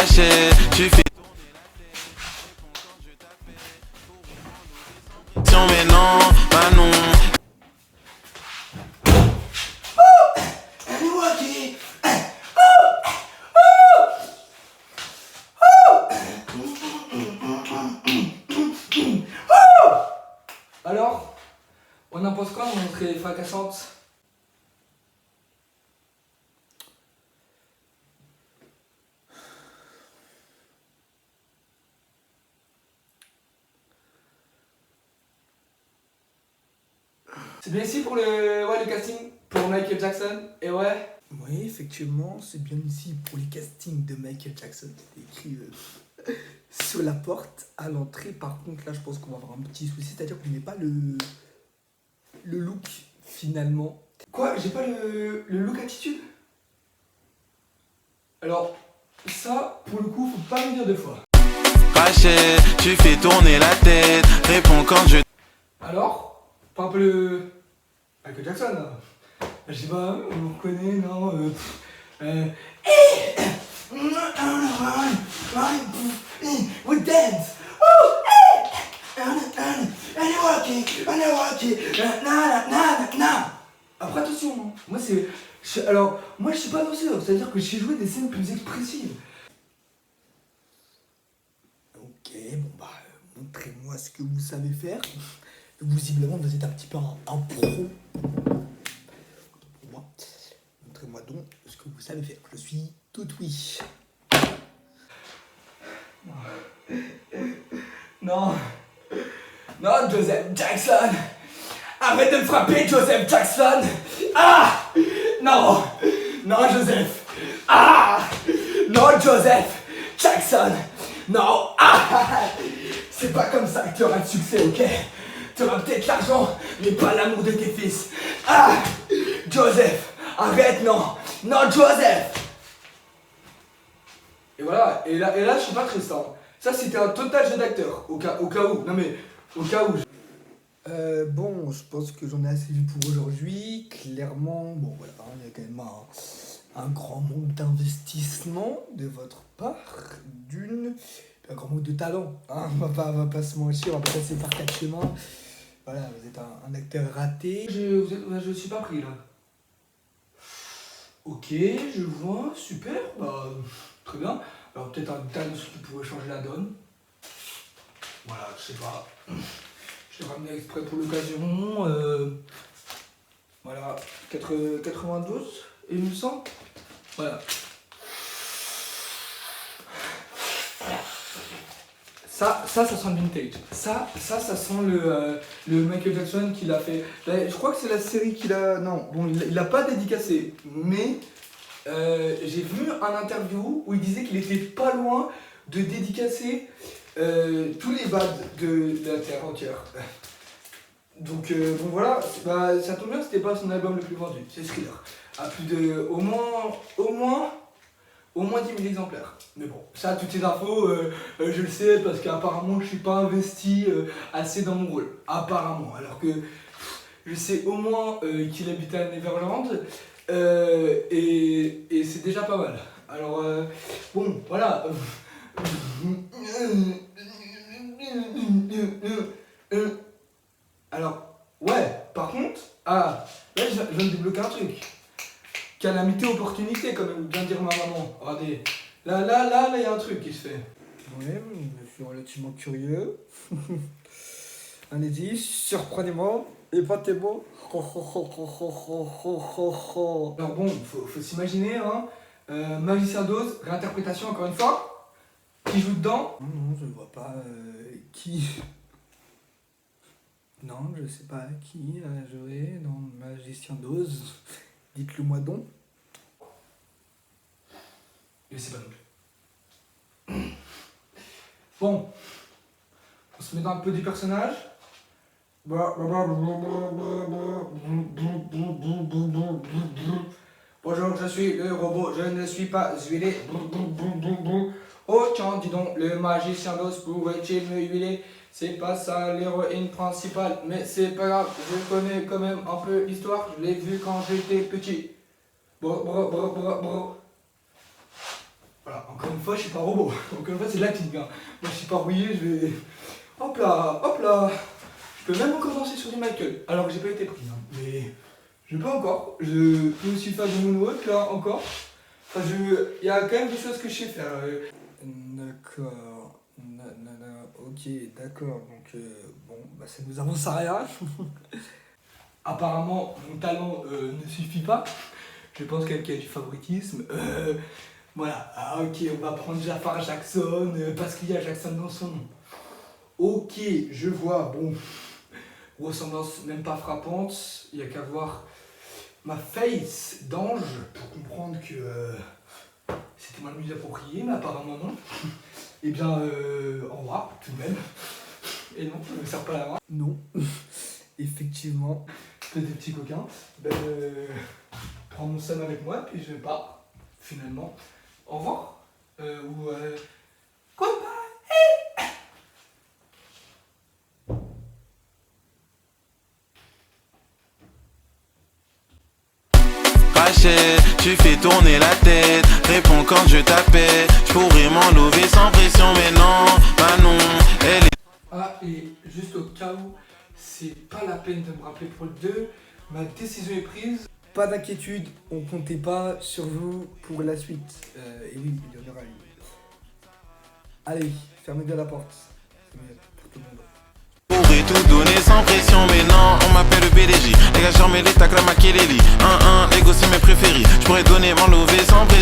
Rachel, tu fais mais non, bah non. Alors, on en pense quoi de montrer fracassante? C'est bien ici pour le casting pour Michael Jackson, et ouais. Oui, effectivement, c'est bien ici pour les castings de Michael Jackson. C'est écrit sur la porte à l'entrée. Par contre, là, je pense qu'on va avoir un petit souci, c'est-à-dire qu'on n'est pas le look finalement. Quoi? J'ai pas le look attitude? Alors, ça, pour le coup, faut pas me dire deux fois. Rachel, tu fais tourner la tête, réponds quand je... Alors, pas un peu le Michael Jackson là. Je sais pas, on vous reconnaît, non We dance! Après attention, hein. Moi moi je suis pas danseur, c'est-à-dire que j'ai joué des scènes plus expressives. Ok, bon bah, montrez-moi ce que vous savez faire. Visiblement, vous êtes un petit peu un pro. Pour moi, montrez-moi donc ce que vous savez faire. Je suis tout oui. Non. Non, Joseph Jackson. Arrête de me frapper, Joseph Jackson. Ah. Non. Non, Joseph. Ah. Non, Joseph Jackson. Non. Ah. C'est pas comme ça que tu auras le succès, ok? Tu auras peut-être l'argent, mais pas l'amour de tes fils. Ah. Joseph. Arrête, non. Non, Joseph. Et voilà, et là je suis pas triste, hein. Ça c'était un total jeu d'acteur, au cas où, non mais, au cas où. Bon, je pense que j'en ai assez vu pour aujourd'hui. Clairement, bon voilà, il y a quand même un grand manque d'investissement de votre part, un grand manque de talent, hein. On va pas se mentir, on va pas passer par quatre chemins. Voilà, vous êtes un acteur raté. Je suis pas pris là. Ok, je vois, super, bah, très bien. Alors peut-être un tas de trucs qui pourrait changer la donne. Voilà, je sais pas. Je l'ai ramené exprès pour l'occasion. Voilà, 92, il me semble. Voilà. Ça sent le vintage. Ça sent le Michael Jackson qu'il a fait. Là, je crois que c'est la série qu'il a. Non, bon, il l'a pas dédicacé, mais j'ai vu un interview où il disait qu'il était pas loin de dédicacer tous les bads de la terre entière. Donc bon voilà, bah, ça tombe bien, c'était pas son album le plus vendu, c'est Thriller. À plus de au moins 10 000 exemplaires. Mais bon, ça, toutes ces infos, je le sais parce qu'apparemment je suis pas investi assez dans mon rôle. Apparemment. Alors que je sais au moins qu'il habite à Neverland et c'est déjà pas mal. Alors, bon, voilà. Alors, ouais, par contre, là je viens de débloquer un truc. Calamité opportunité, quand même, bien dire ma maman. Regardez, là, il y a un truc qui se fait. Oui, je suis relativement curieux. Allez-y, surprenez-moi, épatez-moi. Alors bon, faut s'imaginer, hein. Magicien d'Oz, réinterprétation encore une fois. Qui joue dedans? Non, je vois pas qui. Non, je sais pas qui a joué dans Magicien d'Oz. Dites-le moi donc. Je sais pas non plus. Bon, on se met dans un peu du personnage. Bonjour, je suis le robot, je ne suis pas huilé. Oh tiens, dis donc, le magicien d'Oz pourrait-il me huiler? C'est pas ça l'héroïne principale, mais c'est pas grave, je connais quand même un peu l'histoire, je l'ai vu quand j'étais petit. Voilà, encore une fois, je suis pas un robot. Encore une fois, c'est de l'acting. Hein. Moi, je suis pas rouillé, je vais. Hop là, hop là. Je peux même encore danser sur du Michael, alors que j'ai pas été pris. Hein. Mais je peux encore. Je peux aussi faire du moonwalk là encore. Enfin, il y a quand même des choses que je sais faire. D'accord. Ok, d'accord. Donc, bon, bah, ça nous avance à rien. Apparemment, mon talent ne suffit pas. Je pense qu'il y a du favoritisme. Voilà, ah, ok, on va prendre Jafar Jackson parce qu'il y a Jackson dans son nom. Ok, je vois, bon, ressemblance même pas frappante. Il n'y a qu'à voir ma face d'ange pour comprendre que c'était mal mieux approprié, mais apparemment non. Eh bien, au revoir, tout de même. Et non, je ne me sers pas la main. Non, effectivement. Espèce de petits coquins. Ben, prends mon Sam avec moi, puis je pars, finalement. Au revoir. Ou goodbye. Rachel, tu fais tourner la tête. Réponds quand je t'appelle. Je pourrais m'enlever sans pression, mais non, bah non, elle est. Ah, et juste au cas où, c'est pas la peine de me rappeler pour le 2, ma décision est prise. Pas d'inquiétude, on comptait pas sur vous pour la suite. Et oui, il y en aura une. Allez, fermez bien la porte. C'est mieux pour tout le monde. Je pourrais tout donner sans pression, mais non, on m'appelle le PDJ. Les gars, j'en mets les tacles à Makelele. Les gosses, c'est mes préférés. Je pourrais donner, m'enlever sans pression.